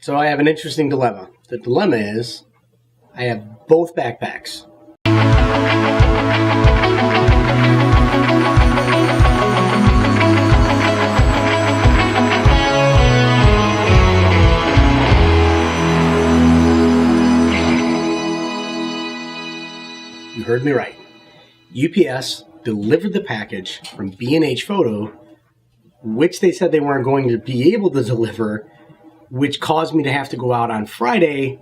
So I have an interesting dilemma. The dilemma is I have both backpacks. You heard me right. UPS delivered the package from B&H Photo, which they said they weren't going to be able to deliver, which caused me to have to go out on Friday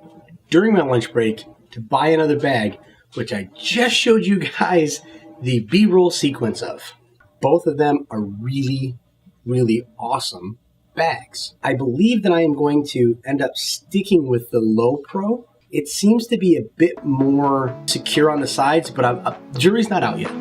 during my lunch break to buy another bag, which I just showed you guys the B-roll sequence of. Both of them are really, really awesome bags. I believe that I am going to end up sticking with the Low Pro. It seems to be a bit more secure on the sides, but jury's not out yet.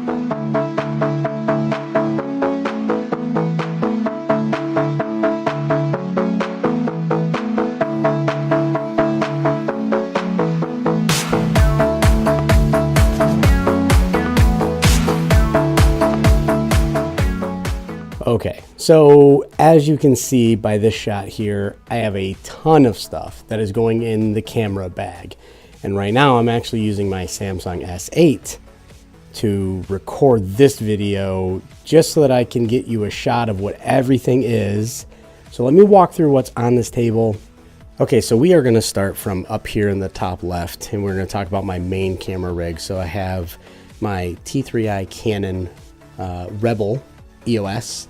Okay, so as you can see by this shot here, I have a ton of stuff that is going in the camera bag. And right now I'm actually using my Samsung S8 to record this video just so that I can get you a shot of what everything is. So let me walk through what's on this table. Okay, so we are gonna start from up here in the top left, and we're gonna talk about my main camera rig. So I have my T3i Canon Rebel EOS.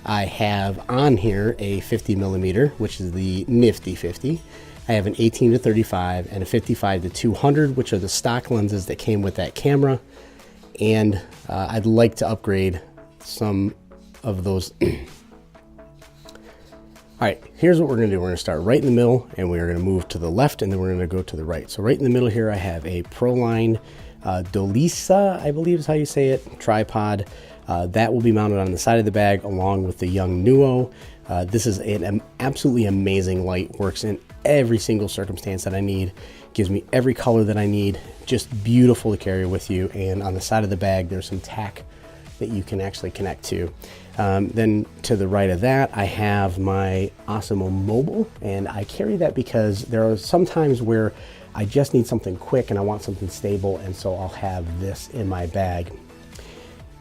I have on here a 50mm, which is the nifty 50. I have an 18-35 and a 55-200, which are the stock lenses that came with that camera. And I'd like to upgrade some of those. All right, here's what we're gonna do. We're gonna start right in the middle, and we're gonna move to the left, and then we're gonna go to the right. So right in the middle here, I have a Proline Dolisa, I believe is how you say it, tripod. That will be mounted on the side of the bag along with the Young Nuo. This is an absolutely amazing light, works in every single circumstance that I need, gives me every color that I need, just beautiful to carry with you. And on the side of the bag, there's some tack that you can actually connect to. Then to the right of that, I have my Osmo Mobile, and I carry that because there are some times where I just need something quick and I want something stable, and so I'll have this in my bag.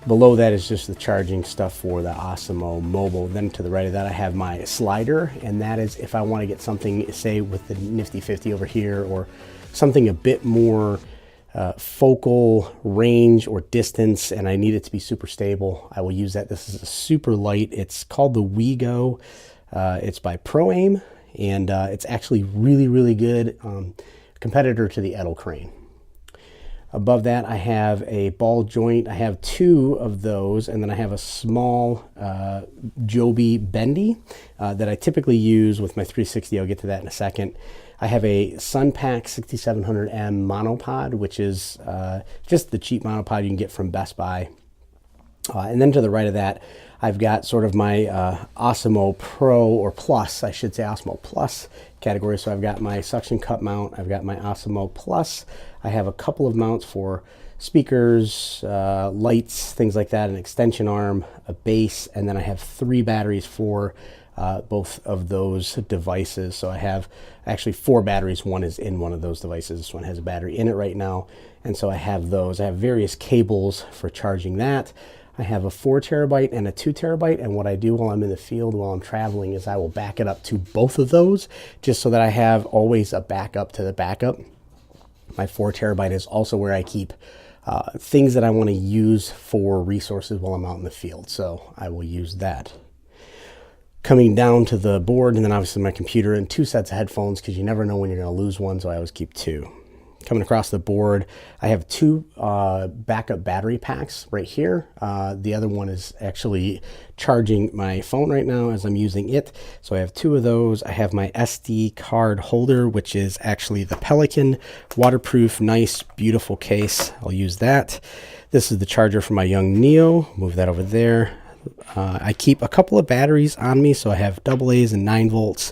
Below that is just the charging stuff for the Osmo Mobile. Then to the right of that, I have my slider, and that is if I want to get something, say with the nifty 50 over here, or something a bit more focal range or distance, and I need it to be super stable, I will use that. This is a super light. It's called the WeGo. It's by ProAim, and it's actually really, really good. Competitor to the Edelkrane. Above that, I have a ball joint. I have two of those, and then I have a small Joby bendy that I typically use with my 360. I'll get to that in a second. I have a Sunpack 6700M monopod, which is just the cheap monopod you can get from Best Buy. And then to the right of that, I've got sort of my Osmo Pro, or Plus, I should say Osmo Plus category. So I've got my suction cup mount, I've got my Osmo Plus, I have a couple of mounts for speakers, lights, things like that, an extension arm, a base, and then I have 3 batteries for both of those devices. So I have actually 4 batteries. One is in one of those devices. This one has a battery in it right now. And so I have those. I have various cables for charging that. I have a 4 terabyte and a 2 terabyte. And what I do while I'm in the field, while I'm traveling, is I will back it up to both of those, just so that I have always a backup to the backup. My 4 terabyte is also where I keep things that I want to use for resources while I'm out in the field. So I will use that. Coming down to the board, and then obviously my computer, and 2 sets of headphones, because you never know when you're going to lose one, so I always keep 2. Coming across the board, I have 2 backup battery packs right here. The other one is actually charging my phone right now as I'm using it. So I have 2 of those. I have my SD card holder, which is actually the Pelican, waterproof, nice, beautiful case. I'll use that. This is the charger for my Young Neo. Move that over there. I keep a couple of batteries on me, so I have AA's and 9 volts.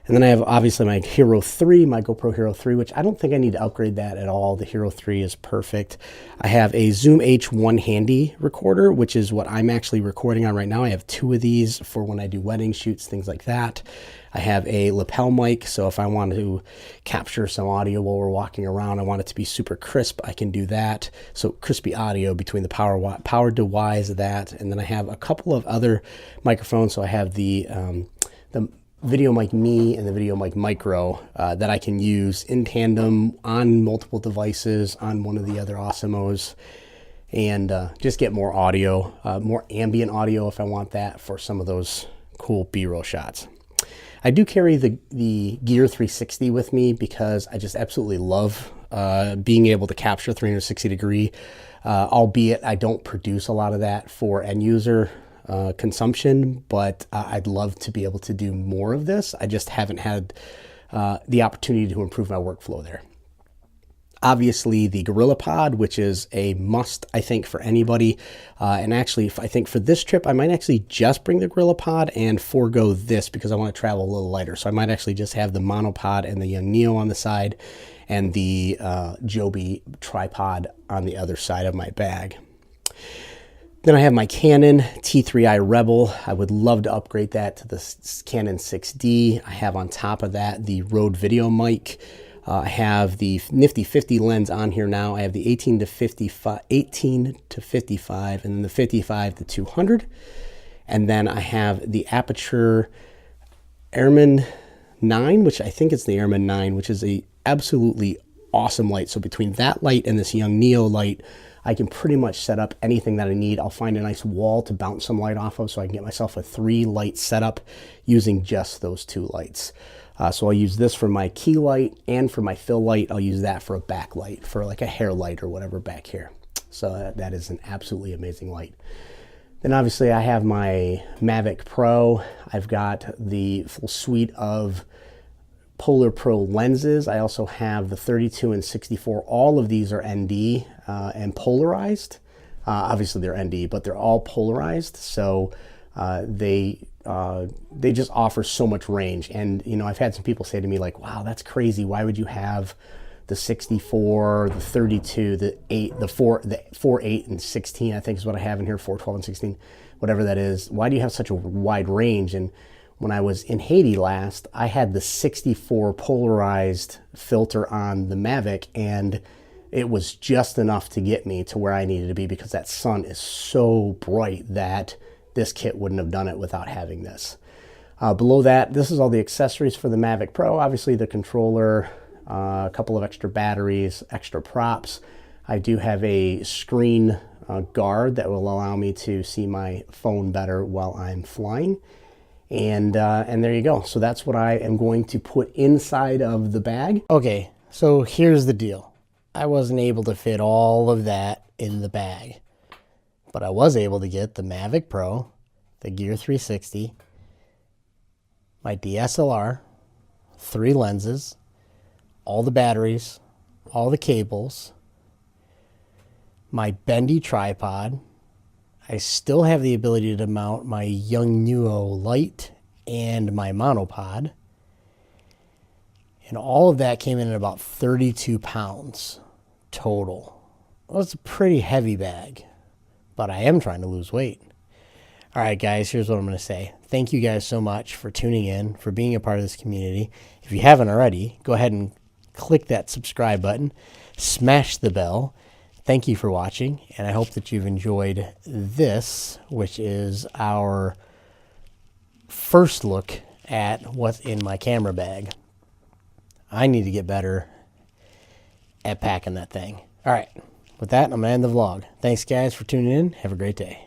And then I have obviously my Hero 3, my GoPro Hero 3, which I don't think I need to upgrade that at all. The Hero 3 is perfect. I have a Zoom H1 handy recorder, which is what I'm actually recording on right now. I have 2 of these for when I do wedding shoots, things like that. I have a lapel mic, so if I want to capture some audio while we're walking around, I want it to be super crisp, I can do that. So crispy audio between the power device, that, and then I have a couple of other microphones. So I have the Video Mic Me and the Video Mic Micro that I can use in tandem on multiple devices on one of the other Awesomos, and just get more audio, more ambient audio if I want that for some of those cool B-roll shots. I do carry the Gear 360 with me because I just absolutely love being able to capture 360 degree, albeit I don't produce a lot of that for end user consumption, but I'd love to be able to do more of this. I just haven't had the opportunity to improve my workflow there. Obviously the GorillaPod, which is a must, I think, for anybody. And actually, I think for this trip, I might actually just bring the GorillaPod and forego this because I want to travel a little lighter. So I might actually just have the monopod and the Young Neo on the side and the Joby tripod on the other side of my bag. Then I have my Canon T3i Rebel. I would love to upgrade that to the Canon 6D. I have on top of that the Rode video mic. I have the nifty 50 lens on here now. I have the 18 to 55, and then the 55 to 200. And then I have the Aperture Airman 9, which I think it's the Airman 9, which is a absolutely awesome light. So between that light and this Young Neo light, I can pretty much set up anything that I need. I'll find a nice wall to bounce some light off of so I can get myself a 3-light setup using just those 2 lights. So I'll use this for my key light, and for my fill light, I'll use that for a backlight, for like a hair light or whatever back here. So that is an absolutely amazing light. Then obviously I have my Mavic Pro. I've got the full suite of Polar Pro lenses. I also have the 32 and 64. All of these are ND and polarized. Obviously they're ND, but they're all polarized. So they just offer so much range. And, you know, I've had some people say to me like, wow, that's crazy. Why would you have the 64, the 32, the 8, the 4, 8, and 16, I think is what I have in here, 4, 12, and 16, whatever that is. Why do you have such a wide range? And when I was in Haiti last, I had the 64 polarized filter on the Mavic, and it was just enough to get me to where I needed to be because that sun is so bright that this kit wouldn't have done it without having this. Below that, this is all the accessories for the Mavic Pro. Obviously the controller, a couple of extra batteries, extra props. I do have a screen guard that will allow me to see my phone better while I'm flying. And there you go. So that's what I am going to put inside of the bag. Okay, so here's the deal. I wasn't able to fit all of that in the bag, but I was able to get the Mavic Pro, the Gear 360, my DSLR, 3 lenses, all the batteries, all the cables, my bendy tripod. I still have the ability to mount my Young Neo light and my monopod. And all of that came in at about 32 pounds total. Well, it's a pretty heavy bag, but I am trying to lose weight. All right, guys, here's what I'm going to say. Thank you guys so much for tuning in, for being a part of this community. If you haven't already, go ahead and click that subscribe button, smash the bell. Thank you for watching, and I hope that you've enjoyed this, which is our first look at what's in my camera bag. I need to get better at packing that thing. All right, with that, I'm going to end the vlog. Thanks, guys, for tuning in. Have a great day.